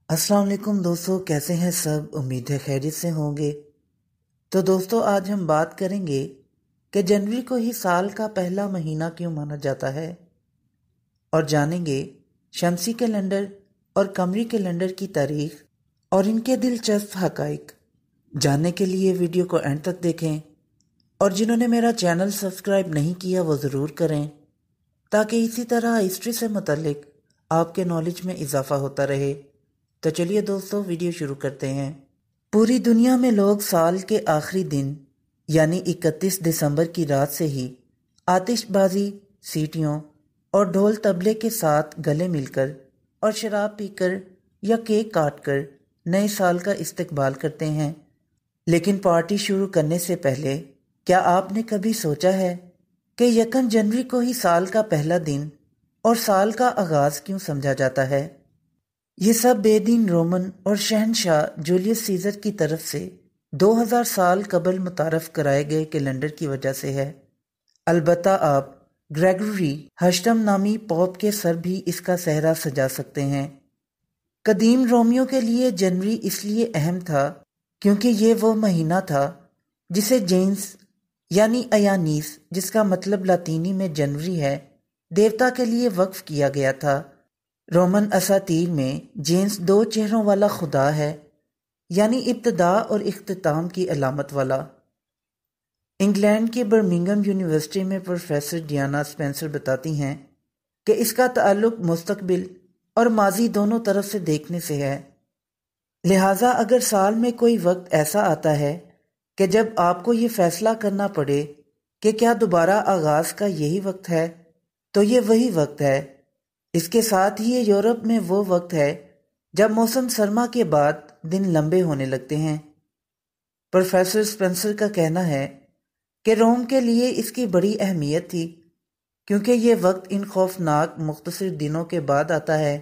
السلام علیکم دوستو، کیسے ہیں سب؟ امید ہے خیریت سے ہوں گے۔ تو دوستو، آج ہم بات کریں گے کہ جنوری کو ہی سال کا پہلا مہینہ کیوں مانا جاتا ہے، اور جانیں گے شمسی کیلنڈر اور قمری کیلنڈر کی تاریخ اور ان کے دلچسپ حقائق۔ جاننے کے لیے ویڈیو کو اینڈ تک دیکھیں، اور جنہوں نے میرا چینل سبسکرائب نہیں کیا وہ ضرور کریں تاکہ اسی طرح ہسٹری سے متعلق آپ کے نالج میں اضافہ ہوتا رہے۔ تو چلیے دوستو، ویڈیو شروع کرتے ہیں۔ پوری دنیا میں لوگ سال کے آخری دن یعنی 31 دسمبر کی رات سے ہی آتش بازی، سیٹیوں اور ڈھول طبلے کے ساتھ گلے مل کر اور شراب پی کر یا کیک کاٹ کر نئے سال کا استقبال کرتے ہیں۔ لیکن پارٹی شروع کرنے سے پہلے کیا آپ نے کبھی سوچا ہے کہ 1 جنوری کو ہی سال کا پہلا دن اور سال کا آغاز کیوں سمجھا جاتا ہے؟ یہ سب بے دین رومن اور شہنشاہ جولیس سیزر کی طرف سے 2000 سال قبل متعارف کرائے گئے کیلنڈر کی وجہ سے ہے۔ البتہ آپ گریگوری ہشتم نامی پوپ کے سر بھی اس کا صحرا سجا سکتے ہیں۔ قدیم رومیوں کے لیے جنوری اس لیے اہم تھا کیونکہ یہ وہ مہینہ تھا جسے جینس یعنی ایانیس، جس کا مطلب لاطینی میں جنوری ہے، دیوتا کے لیے وقف کیا گیا تھا۔ رومن اساطیر میں جینس 2 چہروں والا خدا ہے، یعنی ابتدا اور اختتام کی علامت والا۔ انگلینڈ کی برمنگھم یونیورسٹی میں پروفیسر ڈیانا اسپینسر بتاتی ہیں کہ اس کا تعلق مستقبل اور ماضی دونوں طرف سے دیکھنے سے ہے۔ لہٰذا اگر سال میں کوئی وقت ایسا آتا ہے کہ جب آپ کو یہ فیصلہ کرنا پڑے کہ کیا دوبارہ آغاز کا یہی وقت ہے، تو یہ وہی وقت ہے۔ اس کے ساتھ ہی یہ یورپ میں وہ وقت ہے جب موسم سرما کے بعد دن لمبے ہونے لگتے ہیں۔ پروفیسر اسپینسر کا کہنا ہے کہ روم کے لیے اس کی بڑی اہمیت تھی کیونکہ یہ وقت ان خوفناک مختصر دنوں کے بعد آتا ہے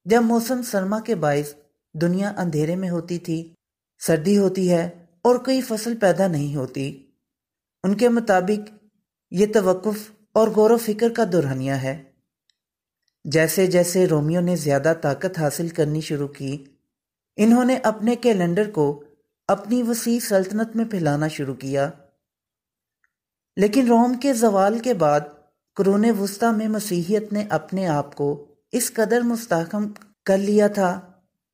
جب موسم سرما کے باعث دنیا اندھیرے میں ہوتی تھی، سردی ہوتی ہے اور کوئی فصل پیدا نہیں ہوتی۔ ان کے مطابق یہ توقف اور غور و فکر کا دورانیہ ہے۔ جیسے جیسے رومیوں نے زیادہ طاقت حاصل کرنی شروع کی، انہوں نے اپنے کیلنڈر کو اپنی وسیع سلطنت میں پھیلانا شروع کیا۔ لیکن روم کے زوال کے بعد قرون وسطیٰ میں مسیحیت نے اپنے آپ کو اس قدر مستحکم کر لیا تھا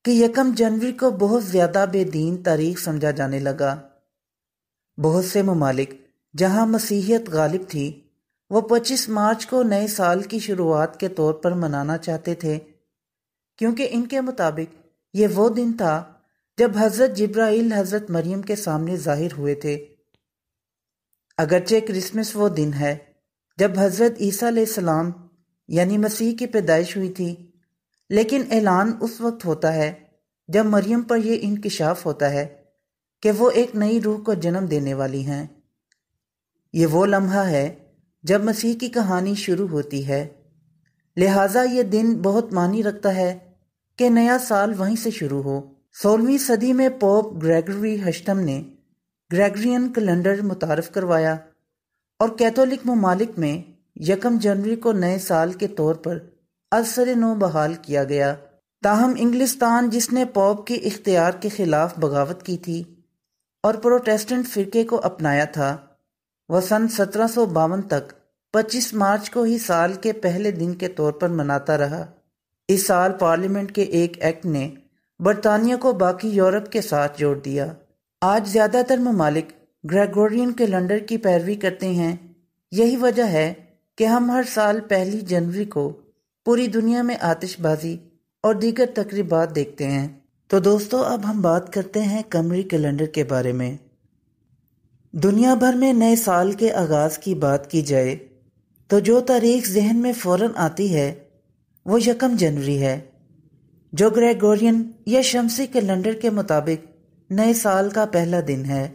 کہ 1 جنوری کو بہت زیادہ بے دین تاریخ سمجھا جانے لگا۔ بہت سے ممالک جہاں مسیحیت غالب تھی، وہ 25 مارچ کو نئے سال کی شروعات کے طور پر منانا چاہتے تھے، کیونکہ ان کے مطابق یہ وہ دن تھا جب حضرت جبرائیل حضرت مریم کے سامنے ظاہر ہوئے تھے۔ اگرچہ کرسمس وہ دن ہے جب حضرت عیسیٰ علیہ السلام یعنی مسیح کی پیدائش ہوئی تھی، لیکن اعلان اس وقت ہوتا ہے جب مریم پر یہ انکشاف ہوتا ہے کہ وہ ایک نئی روح کو جنم دینے والی ہیں۔ یہ وہ لمحہ ہے جب مسیح کی کہانی شروع ہوتی ہے، لہٰذا یہ دن بہت معنی رکھتا ہے کہ نیا سال وہیں سے شروع ہو۔ 16ویں صدی میں پوپ گریگوری ہشتم نے گریگورین کیلنڈر متعارف کروایا اور کیتھولک ممالک میں 1 جنوری کو نئے سال کے طور پر ازسر نو بحال کیا گیا۔ تاہم انگلستان، جس نے پوپ کے اختیار کے خلاف بغاوت کی تھی اور پروٹیسٹنٹ فرقے کو اپنایا تھا، وہ سن 1752 تک 25 مارچ کو ہی سال کے پہلے دن کے طور پر مناتا رہا۔ اس سال پارلیمنٹ کے ایک ایکٹ نے برطانیہ کو باقی یورپ کے ساتھ جوڑ دیا۔ آج زیادہ تر ممالک گریگورین کیلنڈر کی پیروی کرتے ہیں۔ یہی وجہ ہے کہ ہم ہر سال 1 جنوری کو پوری دنیا میں آتش بازی اور دیگر تقریبات دیکھتے ہیں۔ تو دوستو، اب ہم بات کرتے ہیں قمری کیلنڈر کے بارے میں۔ دنیا بھر میں نئے سال کے آغاز کی بات کی جائے تو جو تاریخ ذہن میں فوراً آتی ہے وہ 1 جنوری ہے، جو گریگورین یا شمسی کیلنڈر کے مطابق نئے سال کا پہلا دن ہے۔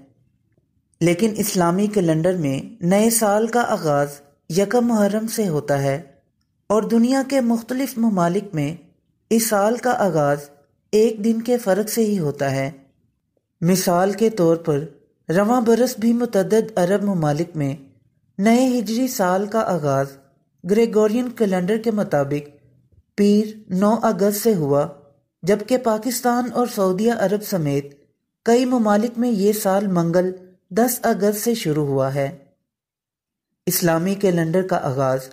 لیکن اسلامی کیلنڈر میں نئے سال کا آغاز 1 محرم سے ہوتا ہے، اور دنیا کے مختلف ممالک میں اس سال کا آغاز ایک دن کے فرق سے ہی ہوتا ہے۔ مثال کے طور پر رواں برس بھی متعدد عرب ممالک میں نئے ہجری سال کا آغاز گریگورین کیلنڈر کے مطابق پیر 9 اگست سے ہوا، جبکہ پاکستان اور سعودیہ عرب سمیت کئی ممالک میں یہ سال منگل 10 اگست سے شروع ہوا ہے۔ اسلامی کیلنڈر کا آغاز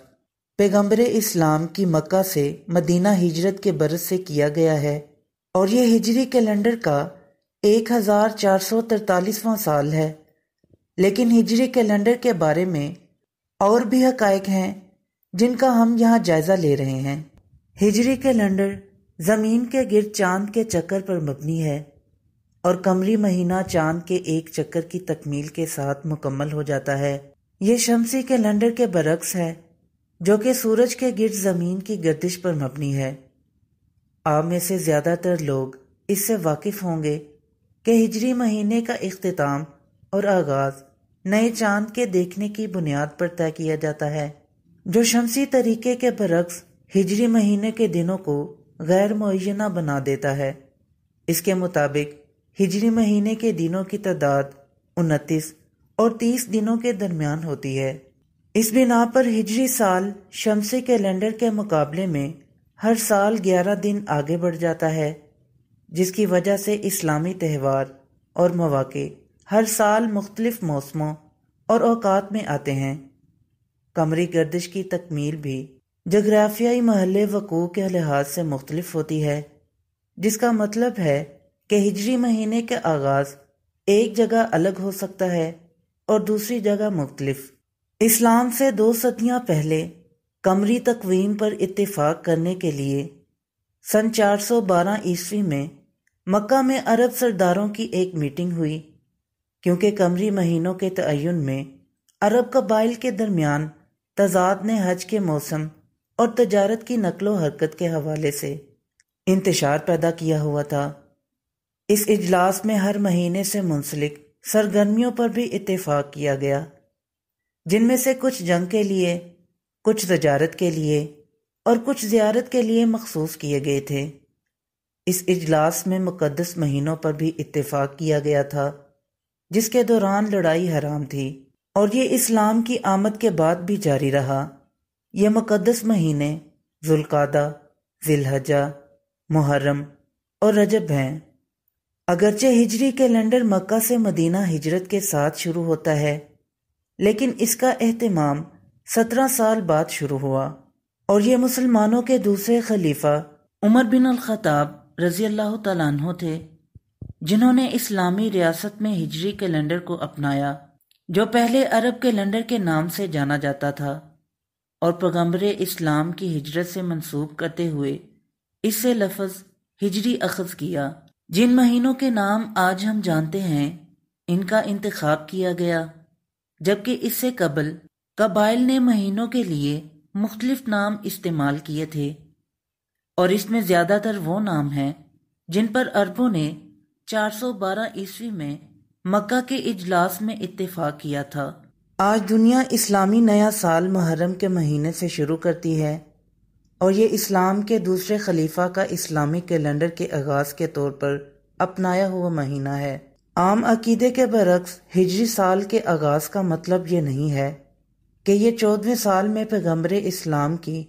پیغمبر اسلام کی مکہ سے مدینہ ہجرت کے برس سے کیا گیا ہے اور یہ ہجری کیلنڈر کا 1443واں سال ہے، لیکن ہجری کیلنڈر کے بارے میں اور بھی حقائق ہیں جن کا ہم یہاں جائزہ لے رہے ہیں۔ ہجری کیلنڈر زمین کے گرد چاند کے چکر پر مبنی ہے اور قمری مہینہ چاند کے ایک چکر کی تکمیل کے ساتھ مکمل ہو جاتا ہے۔ یہ شمسی کیلنڈر کے برعکس ہے جو کہ سورج کے گرد زمین کی گردش پر مبنی ہے۔ آپ میں سے زیادہ تر لوگ اس سے واقف ہوں گے کہ ہجری مہینے کا اختتام اور آغاز نئے چاند کے دیکھنے کی بنیاد پر طے کیا جاتا ہے، جو شمسی طریقے کے برعکس ہجری مہینے کے دنوں کو غیر معینہ بنا دیتا ہے۔ اس کے مطابق ہجری مہینے کے دنوں کی تعداد 29 اور 30 دنوں کے درمیان ہوتی ہے۔ اس بنا پر ہجری سال شمسی کیلنڈر کے مقابلے میں ہر سال 11 دن آگے بڑھ جاتا ہے، جس کی وجہ سے اسلامی تہوار اور مواقع ہر سال مختلف موسموں اور اوقات میں آتے ہیں۔ قمری گردش کی تکمیل بھی جغرافیائی محل وقوع کے لحاظ سے مختلف ہوتی ہے، جس کا مطلب ہے کہ ہجری مہینے کا آغاز ایک جگہ الگ ہو سکتا ہے اور دوسری جگہ مختلف۔ اسلام سے 2 صدیاں پہلے قمری تقویم پر اتفاق کرنے کے لیے سن 412 عیسوی میں مکہ میں عرب سرداروں کی ایک میٹنگ ہوئی، کیونکہ قمری مہینوں کے تعین میں عرب قبائل کے درمیان تضاد نے حج کے موسم اور تجارت کی نقل و حرکت کے حوالے سے انتشار پیدا کیا ہوا تھا۔ اس اجلاس میں ہر مہینے سے منسلک سرگرمیوں پر بھی اتفاق کیا گیا، جن میں سے کچھ جنگ کے لیے، کچھ تجارت کے لیے اور کچھ زیارت کے لیے مخصوص کیے گئے تھے۔ اس اجلاس میں مقدس مہینوں پر بھی اتفاق کیا گیا تھا، جس کے دوران لڑائی حرام تھی، اور یہ اسلام کی آمد کے بعد بھی جاری رہا۔ یہ مقدس مہینے ذوالقعدہ، ذی الحجہ، محرم اور رجب ہیں۔ اگرچہ ہجری کیلنڈر مکہ سے مدینہ ہجرت کے ساتھ شروع ہوتا ہے، لیکن اس کا اہتمام 17 سال بعد شروع ہوا، اور یہ مسلمانوں کے دوسرے خلیفہ عمر بن الخطاب رضی اللہ تعالیٰ عنہ تھے، جنہوں نے اسلامی ریاست میں ہجری کیلنڈر کو اپنایا، جو پہلے عرب کیلنڈر کے نام سے جانا جاتا تھا، اور پیغمبر اسلام کی ہجرت سے منسوب کرتے ہوئے اس سے لفظ ہجری اخذ کیا۔ جن مہینوں کے نام آج ہم جانتے ہیں، ان کا انتخاب کیا گیا، جبکہ اس سے قبل قبائل نے مہینوں کے لیے مختلف نام استعمال کیے تھے، اور اس میں زیادہ تر وہ نام ہیں جن پر عربوں نے 412 عیسوی میں مکہ کے اجلاس میں اتفاق کیا تھا۔ آج دنیا اسلامی نیا سال محرم کے مہینے سے شروع کرتی ہے، اور یہ اسلام کے دوسرے خلیفہ کا اسلامی کیلنڈر کے آغاز کے طور پر اپنایا ہوا مہینہ ہے۔ عام عقیدے کے برعکس ہجری سال کے آغاز کا مطلب یہ نہیں ہے کہ یہ 14ویں سال میں پیغمبر اسلام کی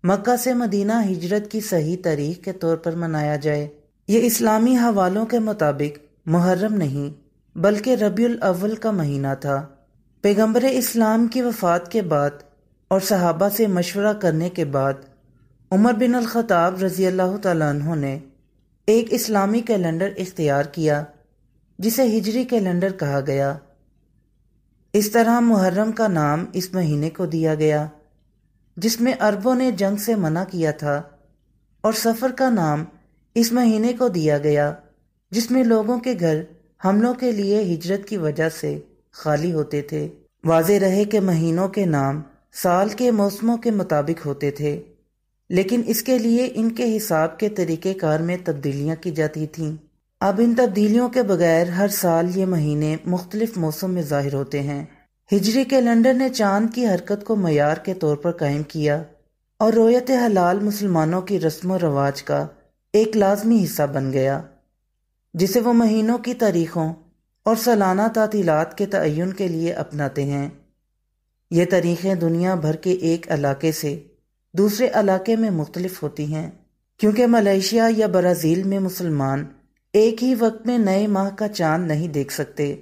مکہ سے مدینہ ہجرت کی صحیح تاریخ کے طور پر منایا جائے۔ یہ اسلامی حوالوں کے مطابق محرم نہیں بلکہ ربیع الاول کا مہینہ تھا۔ پیغمبر اسلام کی وفات کے بعد اور صحابہ سے مشورہ کرنے کے بعد عمر بن الخطاب رضی اللہ تعالیٰ عنہ نے ایک اسلامی کیلنڈر اختیار کیا جسے ہجری کیلنڈر کہا گیا۔ اس طرح محرم کا نام اس مہینے کو دیا گیا جس میں عربوں نے جنگ سے منع کیا تھا، اور سفر کا نام اس مہینے کو دیا گیا جس میں لوگوں کے گھر حملوں کے لیے ہجرت کی وجہ سے خالی ہوتے تھے۔ واضح رہے کہ مہینوں کے نام سال کے موسموں کے مطابق ہوتے تھے، لیکن اس کے لیے ان کے حساب کے طریقہ کار میں تبدیلیاں کی جاتی تھیں۔ اب ان تبدیلیوں کے بغیر ہر سال یہ مہینے مختلف موسم میں ظاہر ہوتے ہیں۔ ہجری کیلنڈر نے چاند کی حرکت کو معیار کے طور پر قائم کیا، اور رؤیت ہلال مسلمانوں کی رسم و رواج کا ایک لازمی حصہ بن گیا، جسے وہ مہینوں کی تاریخوں اور سالانہ تعطیلات کے تعین کے لیے اپناتے ہیں۔ یہ تاریخیں دنیا بھر کے ایک علاقے سے دوسرے علاقے میں مختلف ہوتی ہیں۔ کیونکہ ملائیشیا یا برازیل میں مسلمان ایک ہی وقت میں نئے ماہ کا چاند نہیں دیکھ سکتے،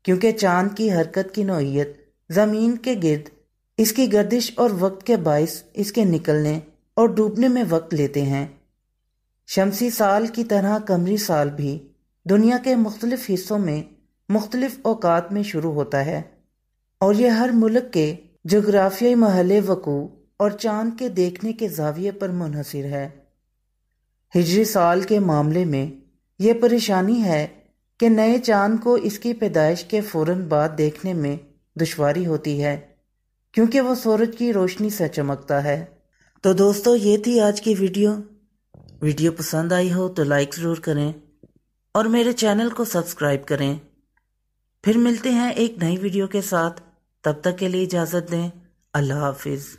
کیونکہ چاند کی حرکت کی نوعیت زمین کے گرد اس کی گردش اور وقت کے باعث اس کے نکلنے اور ڈوبنے میں وقت لیتے ہیں۔ شمسی سال کی طرح قمری سال بھی دنیا کے مختلف حصوں میں مختلف اوقات میں شروع ہوتا ہے، اور یہ ہر ملک کے جغرافیائی محل وقوع اور چاند کے دیکھنے کے زاویے پر منحصر ہے۔ ہجری سال کے معاملے میں یہ پریشانی ہے کہ نئے چاند کو اس کی پیدائش کے فوراً بعد دیکھنے میں دشواری ہوتی ہے، کیونکہ وہ سورج کی روشنی سے چمکتا ہے۔ تو دوستو، یہ تھی آج کی ویڈیو پسند آئی ہو تو لائک ضرور کریں اور میرے چینل کو سبسکرائب کریں۔ پھر ملتے ہیں ایک نئی ویڈیو کے ساتھ، تب تک کے لیے اجازت دیں۔ اللہ حافظ۔